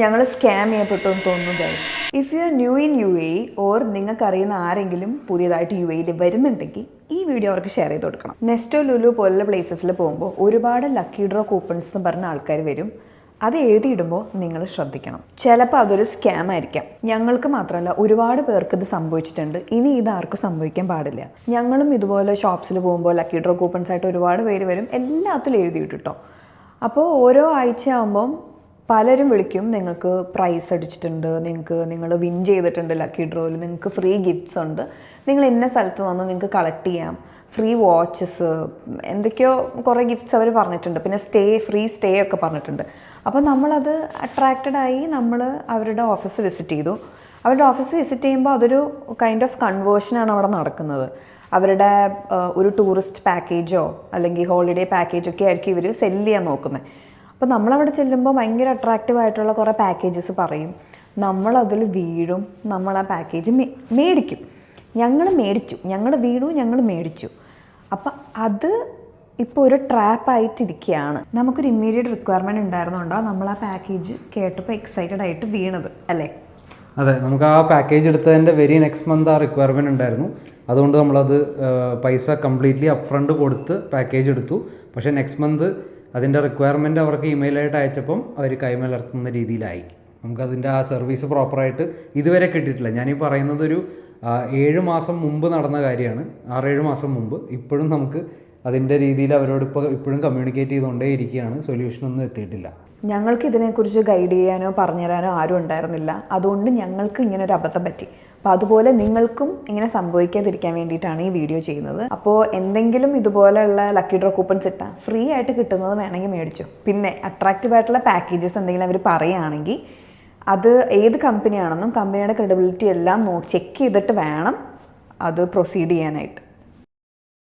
ഞങ്ങൾ സ്കാം ചെയ്യപ്പെട്ടു എന്ന് തോന്നുന്നു guys. If you are new in UAE or നിങ്ങൾക്കറിയുന്ന ആരെങ്കിലും പുതിയതായിട്ട് UAEയിൽ വരുന്നുണ്ടെങ്കിൽ ഈ വീഡിയോ അവർക്ക് ഷെയർ ചെയ്ത് കൊടുക്കണം. നെസ്റ്റോ ലുലു പോലുള്ള പ്ലേസസിൽ പോകുമ്പോൾ ഒരുപാട് ലക്കി ഡ്രോ കൂപ്പൺസ് എന്ന് പറഞ്ഞ ആൾക്കാർ വരും. അത് എഴുതിയിടുമ്പോൾ നിങ്ങൾ ശ്രദ്ധിക്കണം. ചിലപ്പോൾ അതൊരു സ്കാം ആയിരിക്കാം. ഞങ്ങൾക്ക് മാത്രമല്ല ഒരുപാട് പേർക്ക് ഇത് സംഭവിച്ചിട്ടുണ്ട്. ഇനി ഇത് ആർക്കും സംഭവിക്കാൻ പാടില്ല. ഞങ്ങളും ഇതുപോലെ ഷോപ്സിൽ പോകുമ്പോൾ ലക്കി ഡ്രോ കൂപ്പൺസ് ആയിട്ട് ഒരുപാട് പേര് വരും. എല്ലാത്തിലും എഴുതിയിട്ട് കേട്ടോ. അപ്പോൾ ഓരോ ആഴ്ചയാകുമ്പം പലരും വിളിക്കും, നിങ്ങൾക്ക് പ്രൈസ് അടിച്ചിട്ടുണ്ട്, നിങ്ങൾ വിൻ ചെയ്തിട്ടുണ്ട് ലക്കി ഡ്രോയിൽ, നിങ്ങൾക്ക് ഫ്രീ ഗിഫ്റ്റ്സ് ഉണ്ട്, നിങ്ങൾ ഇന്ന സ്ഥലത്ത് വന്ന് നിങ്ങൾക്ക് കളക്ട് ചെയ്യാം, ഫ്രീ വാച്ചസ്, എന്തൊക്കെയോ കുറേ ഗിഫ്റ്റ്സ് അവർ പറഞ്ഞിട്ടുണ്ട്, പിന്നെ ഫ്രീ സ്റ്റേ ഒക്കെ പറഞ്ഞിട്ടുണ്ട്. അപ്പോൾ നമ്മളത് അട്രാക്റ്റഡായി നമ്മൾ അവരുടെ ഓഫീസ് വിസിറ്റ് ചെയ്തു. അവരുടെ ഓഫീസ് വിസിറ്റ് ചെയ്യുമ്പോൾ അതൊരു കൈൻഡ് ഓഫ് കൺവേർഷനാണ് അവിടെ നടക്കുന്നത്. അവരുടെ ഒരു ടൂറിസ്റ്റ് പാക്കേജോ അല്ലെങ്കിൽ ഹോളിഡേ പാക്കേജൊക്കെ ആയിരിക്കും ഇവർ സെല്ല് ചെയ്യാൻ നോക്കുന്നത്. അപ്പോൾ നമ്മളവിടെ ചെല്ലുമ്പോൾ ഭയങ്കര അട്രാക്റ്റീവ് ആയിട്ടുള്ള കുറേ പാക്കേജസ് പറയും. നമ്മളതിൽ വീഴും, നമ്മൾ ആ പാക്കേജ് മേടിക്കും. ഞങ്ങൾ വീണു, ഞങ്ങൾ മേടിച്ചു. അപ്പം അത് ഇപ്പോൾ ഒരു ട്രാപ്പായിട്ടിരിക്കുകയാണ്. നമുക്കൊരു ഇമ്മീഡിയറ്റ് റിക്വയർമെൻറ്റ് ഉണ്ടായിരുന്നുകൊണ്ടാണ് നമ്മൾ ആ പാക്കേജ് കേട്ടപ്പോൾ എക്സൈറ്റഡ് ആയിട്ട് വീണത് അല്ലേ? അതെ, നമുക്ക് ആ പാക്കേജ് എടുത്തതിൻ്റെ വെരി നെക്സ്റ്റ് മന്ത് ആ റിക്വയർമെൻറ്റ് ഉണ്ടായിരുന്നു. അതുകൊണ്ട് നമ്മളത് പൈസ കംപ്ലീറ്റ്ലി അപ്ഫ്രണ്ട് കൊടുത്ത് പാക്കേജ് എടുത്തു. പക്ഷേ നെക്സ്റ്റ് മന്ത് അതിൻ്റെ റിക്വയർമെൻറ്റ് അവർക്ക് ഇമെയിലായിട്ട് അയച്ചപ്പം അവർ കൈമലർത്തുന്ന രീതിയിലായി. നമുക്കതിൻ്റെ ആ സർവീസ് പ്രോപ്പറായിട്ട് ഇതുവരെ കിട്ടിയിട്ടില്ല. ഞാനീ പറയുന്നത് ഒരു 7 മാസം മുമ്പ് നടന്ന കാര്യമാണ്, 6-7 മാസം മുമ്പ്. ഇപ്പോഴും നമുക്ക് അതിൻ്റെ രീതിയിൽ അവരോട് ഇപ്പോഴും കമ്മ്യൂണിക്കേറ്റ് ചെയ്തുകൊണ്ടേ ഇരിക്കുകയാണ്. സൊല്യൂഷനൊന്നും എത്തിയിട്ടില്ല. ഞങ്ങൾക്ക് ഇതിനെക്കുറിച്ച് ഗൈഡ് ചെയ്യാനോ പറഞ്ഞുതരാനോ ആരും ഉണ്ടായിരുന്നില്ല. അതുകൊണ്ട് ഞങ്ങൾക്ക് ഇങ്ങനെ ഒരു അബദ്ധം പറ്റി. അപ്പോൾ അതുപോലെ നിങ്ങൾക്കും ഇങ്ങനെ സംഭവിക്കാതിരിക്കാൻ വേണ്ടിയിട്ടാണ് ഈ വീഡിയോ ചെയ്യുന്നത്. അപ്പോൾ എന്തെങ്കിലും ഇതുപോലെയുള്ള ലക്കി ഡ്രോ കൂപ്പൺസ് ഇട്ടാൽ ഫ്രീ ആയിട്ട് കിട്ടുന്നത് വേണമെങ്കിൽ മേടിച്ചു. പിന്നെ അട്രാക്റ്റീവ് ആയിട്ടുള്ള പാക്കേജസ് എന്തെങ്കിലും അവർ പറയുകയാണെങ്കിൽ അത് ഏത് കമ്പനിയാണെന്നും കമ്പനിയുടെ ക്രെഡിബിലിറ്റി എല്ലാം ചെക്ക് ചെയ്തിട്ട് വേണം അത് പ്രൊസീഡ് ചെയ്യാനായിട്ട്.